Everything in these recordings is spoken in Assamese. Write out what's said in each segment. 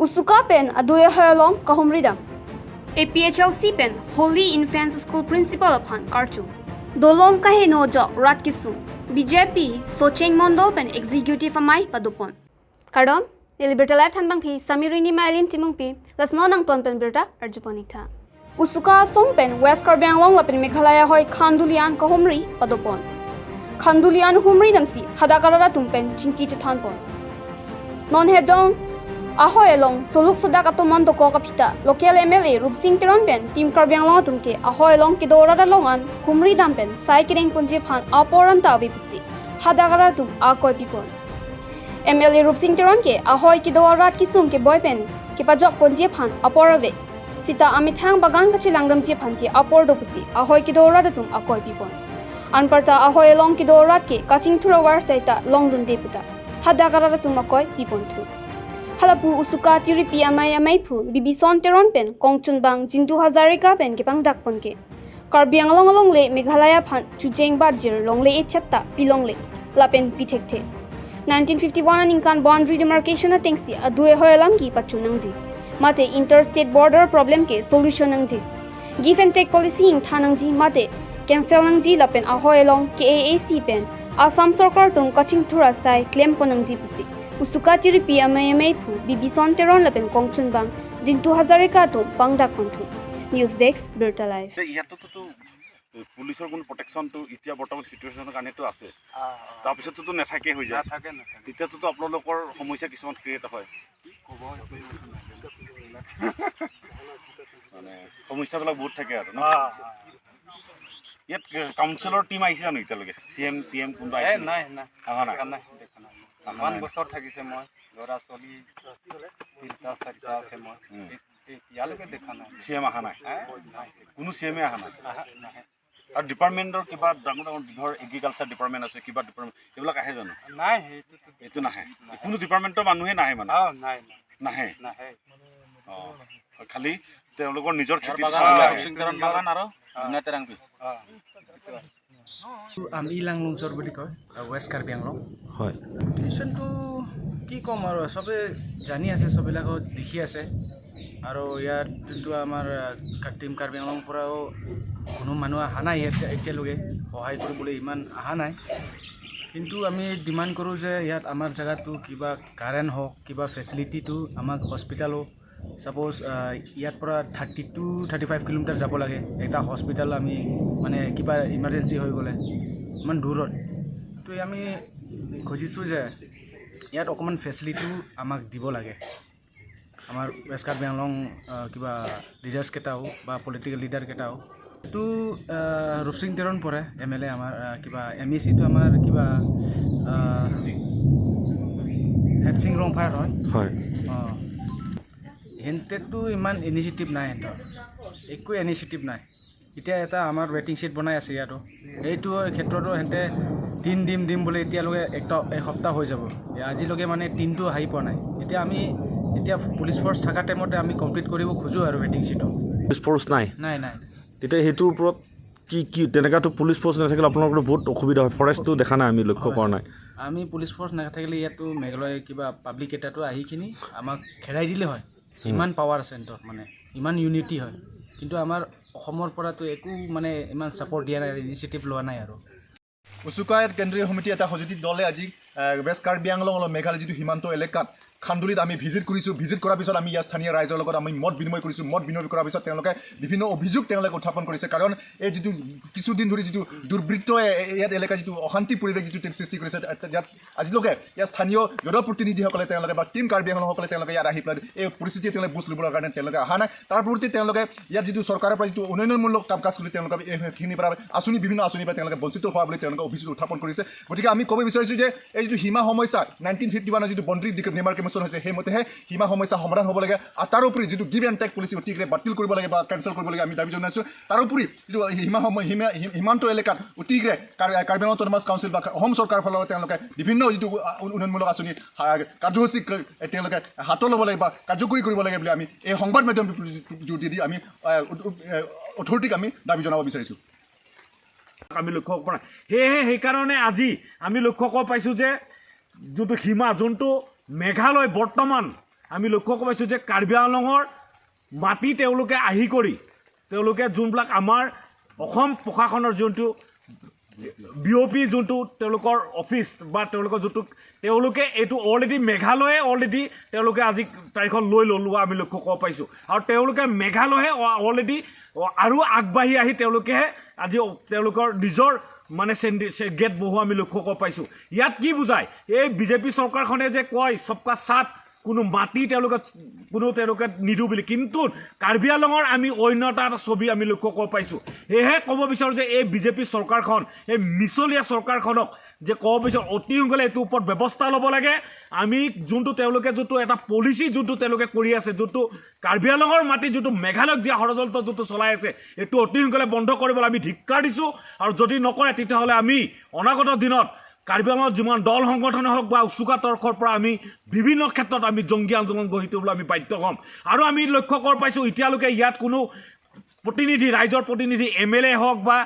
USUKA pen ahoi long kahumri dam. APHLC pen Holy Infant School Principal aphan karcho. Dolong kaheno ajok rat kisung. BJP Socheng Mondol pen Executive amei padopon. Kardom, Liberty Life Tanbang P, Samirini Mailin Timung P, let's know Nang Ton Pen Berta, Arjuponita. USUKA asong pen West Karbi Anglong lapen Meghalaya ahoi Khanduli kahumri padopon. Khanduli humri damsi hadak arat atum pen chingki chethan pon. Non hedong ahoi long soluk sodak atum ko kapita local MLA Rupsing Teron pen Team Karbi Anglong atumke ahoi long kidora longan humri dam pen sai kireng punje phan aporan ta avipsi hadak arat atum akoi pipon. MLA Rupsing Teron ke ahoi kidora kisung ke boy pen ke pajok punje phan aporave sita amithang bagan kachi langdam je phan ke apor dopusi ahoi kidora atum akoi pipon. Anparta ahoi long kidora ke kaching thura war saita long dun deputa hadak arat atum akoi pipon thu. Halapu USUKA tiripi amei phu bibison teron pen kongchun bang jintu hazarika pen kepang dakpon ke Karbi Anglong along le Meghalaya phan chujeng bajir long le echapta pilong le lapen pithekte 1951 inkan boundary demarcation atengsi adue hoyalam ki pachunangji mate interstate border problem ke solution nangji give and take policy in thanangji mate cancel nangji lapen ahoi long KAAC pen Assam sarkar tum kaching thura sai claim ponangji pusi USUKA tiripi amei phu bibison teron lapen kongchun bang jintu hazarika tum pangdak konthu news desk Berta Live ইয়াতো তো পুলিশৰ কোনো প্ৰটেকশ্যন তো এতিয়া বৰ্তমান সিচুৱেচনৰ কাৰণেতো আছে তাৰপিছতো তো নাথাকে হৈ যায় তেতিয়াতো তো আপোনালোকৰ সমস্যা কিছুমান ক্ৰিয়েট হয় মানে সমস্যাবিলাক বহুত থাকে আৰু ইয়াত কাউন্সিলৰ টিম আহিছে জানো এতিয়ালৈকে CM PM কোনবা আহিছে নাই নাই ইমান বছৰ থাকিছে মই ল'ৰা ছোৱালী 3টা 4টা আছে মই এতিয়ালৈকে দেখা নাই CM অহা নাই কোনো CM অহা নাই আৰু ডিপাৰ্টমেণ্টৰ কিবা ডাঙৰ ধৰ এগ্ৰিকালচাৰ ডিপাৰ্টমেণ্ট আছে কিবা ডিপাৰ্টমেণ্ট এইবিলাক আহে জানো নাই এইটো নাহে কোনো ডিপাৰ্টমেণ্টৰ মানুহে নাহে মানে নাহে খালি তেওঁলোকৰ নিজৰ খেতি বাগান আৰু আমি লাংলংচৰ বুলি কয় ৱেষ্ট কাৰ্বি আংলং হয় টিউশ্যনটো কি ক'ম আৰু চবে জানি আছে চববিলাকত দেখি আছে আৰু ইয়াত যোনটো আমাৰ টিম কাৰ্বি আংলং পৰাও কোনো মানুহ অহা নাই এতিয়ালৈকে সহায় কৰিবলৈ ইমান অহা নাই কিন্তু আমি ডিমাণ্ড কৰোঁ যে ইয়াত আমাৰ জেগাটো কিবা কাৰেণ্ট হওক কিবা ফেচিলিটিটো আমাক হস্পিটেলো সাপোজ ইয়াৰ পৰা 30 to 35 কিলোমিটাৰ যাব লাগে এটা হস্পিটেল আমি মানে কিবা ইমাৰ্জেঞ্চি হৈ গ'লে ইমান দূৰত তো আমি খুজিছোঁ যে ইয়াত অকণমান ফেচিলিটিও আমাক দিব লাগে আমাৰ ৱেষ্ট কাৰ্বি আংলং কিবা লিডাৰ্ছ কেইটাও বা পলিটিকেল লিডাৰ কেইটাও তো ৰূপসিং তেৰণ পৰে MLA আমাৰ কিবা MEC টো আমাৰ কিবা হেডসিং ৰংফাৰ হয় হেনতেতো ইমান ইনিচিয়েটিভ নাই সিহঁতৰ একো ইনিচিয়েটিভ নাই এতিয়া এটা আমাৰ ৱেটিং শ্বিট বনাই আছে ইয়াতো এইটো ক্ষেত্ৰতো সিহঁতে 3 দিম বুলি এতিয়ালৈকে এসপ্তাহ হৈ যাব আজিলৈকে মানে 3টো আহি পোৱা নাই এতিয়া আমি যেতিয়া পুলিচ ফ'ৰ্চ থকা টাইমতে আমি কমপ্লিট কৰিব খোজোঁ আৰু ৱেটিং শ্বিটটো পুলিচ ফ'ৰ্চ নাই তেতিয়া সেইটোৰ ওপৰত কি তেনেকাতো পুলিচ ফ'ৰ্চ নাথাকিলে আপোনালোকৰ বহুত অসুবিধা হয় ফৰেষ্টটো দেখা নাই আমি লক্ষ্য কৰা নাই আমি পুলিচ ফ'ৰ্চ নাথাকিলে ইয়াতো মেঘালয় কিবা পাব্লিক এটাতো আহি কিনি আমাক খেৰাই দিলে হয় ইমান পাৱাৰ আছে সিহঁতৰ মানে ইমান ইউনিটি হয় কিন্তু আমাৰ অসমৰ পৰাতো একো মানে ইমান ছাপৰ্ট দিয়া নাই ইনিচিয়েটিভ লোৱা নাই আৰু USUKA কেন্দ্ৰীয় সমিতি এটা সজিত দলে আজি ৱেষ্ট কাৰ্বি আংলং মেঘালয় যিটো সীমান্ত এলেকাত খান্দুলিত আমি ভিজিট কৰিছোঁ ভিজিট কৰাৰ পিছত আমি ইয়াৰ স্থানীয় ৰাইজৰ লগত আমি মত বিনিময় কৰিছোঁ মত বিনিময় কৰাৰ পিছত তেওঁলোকে বিভিন্ন অভিযোগ তেওঁলোকে উত্থাপন কৰিছে কাৰণ এই যিটো কিছুদিন ধৰি যিটো দুৰ্বৃত্ত ইয়াত এলেকা যিটো অশান্তি পৰিৱেশ যিটো সৃষ্টি কৰিছে ইয়াত আজিলৈকে ইয়াৰ স্থানীয় জনপ্ৰতিনিধিসকলে তেওঁলোকে বা টিম কাৰ্বি আংলংসকলে তেওঁলোকে ইয়াত আহি পেলাই এই পৰিস্থিতি তেওঁলোকে বুজ ল'বৰ কাৰণে তেওঁলোকে অহা নাই তাৰ পৰিৱৰ্তে তেওঁলোকে ইয়াত যিটো চৰকাৰৰ পৰা যিটো উন্নয়নমূলক কাম কাজ কৰি তেওঁলোকে এইখিনিৰ পৰা বিভিন্ন আঁচনিৰ পৰা তেওঁলোকে বঞ্চিত হোৱা বুলি তেওঁলোকে অভিযোগ উত্থাপন কৰিছে গতিকে আমি ক'ব বিচাৰিছোঁ যে এই যিটো সীমা সমস্যা 1951 যিটো বাউণ্ডাৰী ডিমাৰ্কেশ্যন হৈছে সেইমতেহে সীমা সমস্যা সমাধান হ'ব লাগে আৰু তাৰোপৰি যিটো গিভ এণ্ড টেক পলিচি অতিশীঘ্ৰে বাতিল কৰিব লাগে বা কেঞ্চেল কৰিব লাগে আমি দাবী জনাইছোঁ তাৰোপৰি যিটো সীমান্ত এলেকাত অতিশীঘ্ৰে কাৰ্বি আংলং অট'নমাছ কাউন্সিল বা অসম চৰকাৰৰ ফালৰ পৰা তেওঁলোকে বিভিন্ন যিটো উন্নয়নমূলক আঁচনি কাৰ্যসূচী তেওঁলোকে হাতত ল'ব লাগে বা কাৰ্যকৰী কৰিব লাগে বুলি আমি এই সংবাদ মাধ্যম জোৰ দি আমি অথৰিটিক আমি দাবী জনাব বিচাৰিছোঁ আমি লক্ষ্য কৰা সেয়েহে সেইকাৰণে আজি আমি লক্ষ্য কৰিব পাইছোঁ যে যোনটো সীমা যোনটো মেঘালয় বৰ্তমান আমি লক্ষ্য কৰিছোঁ যে কাৰ্বি আংলঙৰ মাটি তেওঁলোকে আহি কৰি তেওঁলোকে যোনবিলাক আমাৰ অসম প্ৰশাসনৰ যোনটো BOP যোনটো তেওঁলোকৰ অফিচ বা তেওঁলোকৰ যোনটো তেওঁলোকে এইটো অলৰেডি মেঘালয়ে অলৰেডি তেওঁলোকে আজি তাৰিখত লৈ লোৱা আমি লক্ষ্য কৰিব পাইছোঁ আৰু তেওঁলোকে মেঘালয়ে অলৰেডি আৰু আগবাঢ়ি আহি তেওঁলোকেহে আজি তেওঁলোকৰ নিজৰ মানে গেট বহুৱা আমি লক্ষ্য কৰিব পাইছোঁ ইয়াত কি বুজায় এই BJP চৰকাৰখনে যে কয় সবকা সাথ কোনো মাটি তেওঁলোকে নিদিওঁ বুলি কিন্তু কাৰ্বি আংলঙৰ আমি অন্য এটা ছবি আমি লক্ষ্য কৰিব পাইছোঁ সেয়েহে ক'ব বিচাৰোঁ যে এই BJP চৰকাৰখন এই মিছলীয়া চৰকাৰখনক যে ক'ব বিচাৰোঁ অতি সোনকালে এইটোৰ ওপৰত ব্যৱস্থা ল'ব লাগে আমি যোনটো তেওঁলোকে যোনটো এটা পলিচি যোনটো তেওঁলোকে কৰি আছে যোনটো কাৰ্বি আংলঙৰ মাটি যোনটো মেঘালয়ক দিয়া ষড়যন্ত্ৰ যোনটো চলাই আছে এইটো অতি সোনকালে বন্ধ কৰিবলৈ আমি ধিক্কাৰ দিছোঁ আৰু যদি নকৰে তেতিয়াহ'লে আমি অনাগত দিনত কাৰ্বি আংলঙৰ যিমান দল সংগঠনে হওক বা USUKA তৰফৰ পৰা আমি বিভিন্ন ক্ষেত্ৰত আমি জংগী আন্দোলন গঢ়ি তুলিবলৈ আমি বাধ্য হ'ম আৰু আমি লক্ষ্য কৰিব পাইছোঁ এতিয়ালৈকে ইয়াত কোনো প্ৰতিনিধি ৰাইজৰ প্ৰতিনিধি MLA হওক বা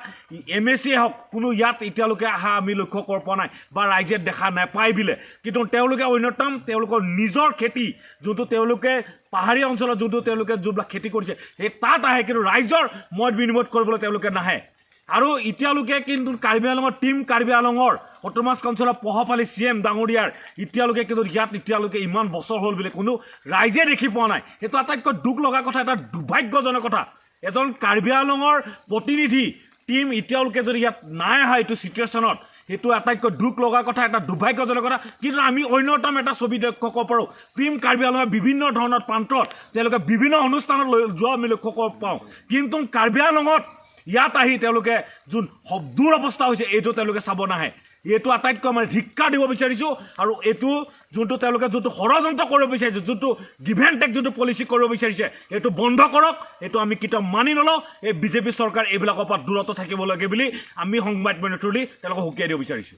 MSC হওক কোনো ইয়াত এতিয়ালৈকে অহা আমি লক্ষ্য কৰিব পৰা নাই বা ৰাইজে দেখা নাপায় বিলে কিন্তু তেওঁলোকে অন্যতম তেওঁলোকৰ নিজৰ খেতি যোনটো তেওঁলোকে পাহাৰীয়া অঞ্চলত যোনটো তেওঁলোকে যোনবিলাক খেতি কৰিছে সেই তাত আহে কিন্তু ৰাইজৰ মত বিনিময় কৰিবলৈ তেওঁলোকে নাহে আৰু এতিয়ালৈকে কিন্তু কাৰ্বি আংলঙৰ টিম কাৰ্বি আংলঙৰ অট'নমাছ কাউন্সিলৰ পঢ়াপালি CM ডাঙৰীয়াৰ এতিয়ালৈকে কিন্তু ইয়াত এতিয়ালৈকে ইমান বছৰ হ'ল বুলি কোনো ৰাইজে দেখি পোৱা নাই সেইটো আটাইতকৈ দুখ লগা কথা এটা দুৰ্ভাগ্যজনক কথা এজন কাৰ্বি আংলঙৰ প্ৰতিনিধি টিম এতিয়ালৈকে যদি ইয়াত নাই অহা এইটো চিটুৱেশ্যনত সেইটো আটাইতকৈ দুখ লগা কথা এটা দুৰ্ভাগ্যজনক কথা কিন্তু আমি অন্যতম এটা ছবি লক্ষ্য কৰিব পাৰোঁ টিম কাৰ্বি আংলঙৰ বিভিন্ন ধৰণৰ প্ৰান্তত তেওঁলোকে বিভিন্ন অনুষ্ঠানত লৈ যোৱা আমি লক্ষ্য কৰিব পাওঁ কিন্তু কাৰ্বি আংলঙত ইয়াত আহি তেওঁলোকে যোন দূৰ অৱস্থা হৈছে এইটো তেওঁলোকে চাব নাহে এইটো আটাইতকৈ মানে ধিক্কাৰ দিব বিচাৰিছোঁ আৰু এইটো যোনটো তেওঁলোকে যোনটো ষড়যন্ত্ৰ কৰিব বিচাৰিছে যোনটো গিভ এণ্ড টেক যোনটো পলিচি কৰিব বিচাৰিছে এইটো বন্ধ কৰক এইটো আমি কেতিয়াও মানি নলওঁ এই BJP চৰকাৰ এইবিলাকৰ পৰা দূৰত থাকিব লাগে বুলি আমি সংবাদ মাধ্যমৰ থ্ৰুদি তেওঁলোকক সকীয়াই দিব বিচাৰিছোঁ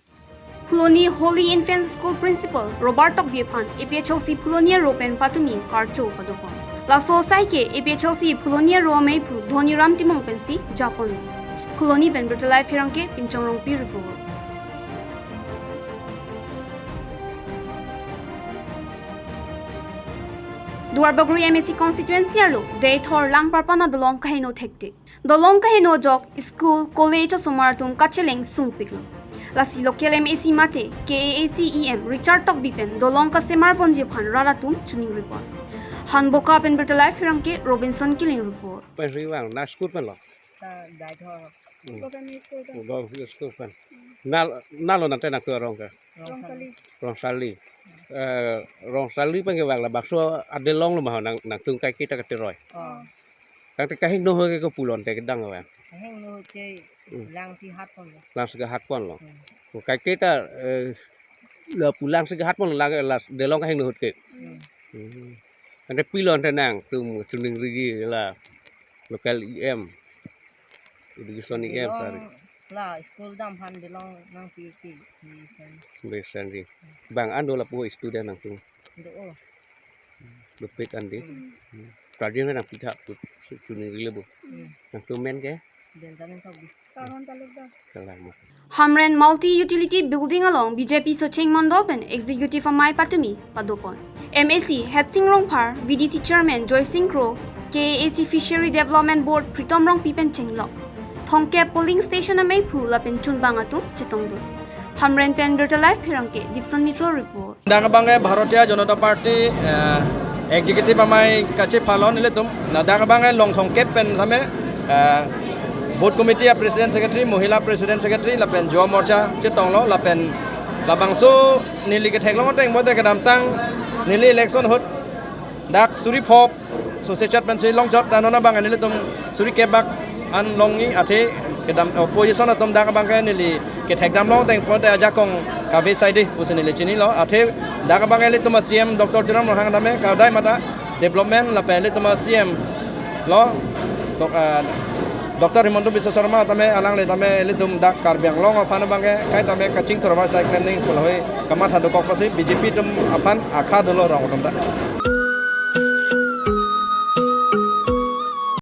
Fuloni Holy Infant School Principal Roberto Biefan APHLC Fulonia Ropen Patumi karcho padopon Laso Saike APHLC Fulonia Romei Pu Dhoni Ram Timong Pensi Japon Fuloni Ben Brutalai Firanke Pinchongrong Pi report Duarbaguri MSC constituency alo Daythor Lang Parpana Dolong kaheno thekte Dolong kaheno jok school college somartum kacheleng sungpiklo Lasi local MAC mate KACEM Richard Tok Bipen Dolong ka semar ponje phan raratum chuning report Hanboka pen bertelai firangke Robinson killing report Pen riwang na school pen lo Daythor school pen na lo nante nak tu rong ka rong sali pen ke wang la bakso ade long lo ma nang tung kai kita ka teroi kang te kahing no ho ke pulon te kedang wa kaheng no ke lang si hat pon hat pon lo kai kita le pulang si hat pon la de long kahing no ho ke ante pilon te nang tung chuning rigi la local EM education EM tari la school dam han de long nang pi ki besan di bang ando la po student nang tung lupit andi radio nang pita chuning rigi bu nang tung men ke Hamren multi-utility building along BJP Socheng Mondol pen executive amei patumi padopon MAC Hetsing Rongphar VDC chairman Joy Singh Kro KAC Fishery Development Board Pritom Rong Pipen Chenglok Thongke polling station amei phula pen chunbangatu chetongdo Hamren pen berta live phirangke Dipson Mitro report Dangbange Bharatiya Janata Party executive amei kache phalon ile tum Dangbange Longthong kep pen thame Board Committee President Secretary, Mohila President Secretary, lapen Jawa Morcha, Chetonglo, lapen labangso nili ke theklong teng bote ke damtang nili election hot dak suri phop so se chat pen se long jot tanona bang nili tum suri ke bak an longi athe ke dam opposition atom dak bang ke nili ke thek dam long teng pote aja kong ka ve side pusen nili chini lo athe dak bang nili tum CM Dr. Tiram Rohang dame ka dai mata development lapen nili tum CM lo Dr. Himanto Biswa Sharma tame alang le tame elidum dak Karbi Anglong aphan bange kai tame kaching thorwa cycling pulhoi kamat hadok pasi BJP tum aphan akha dolo rong tum da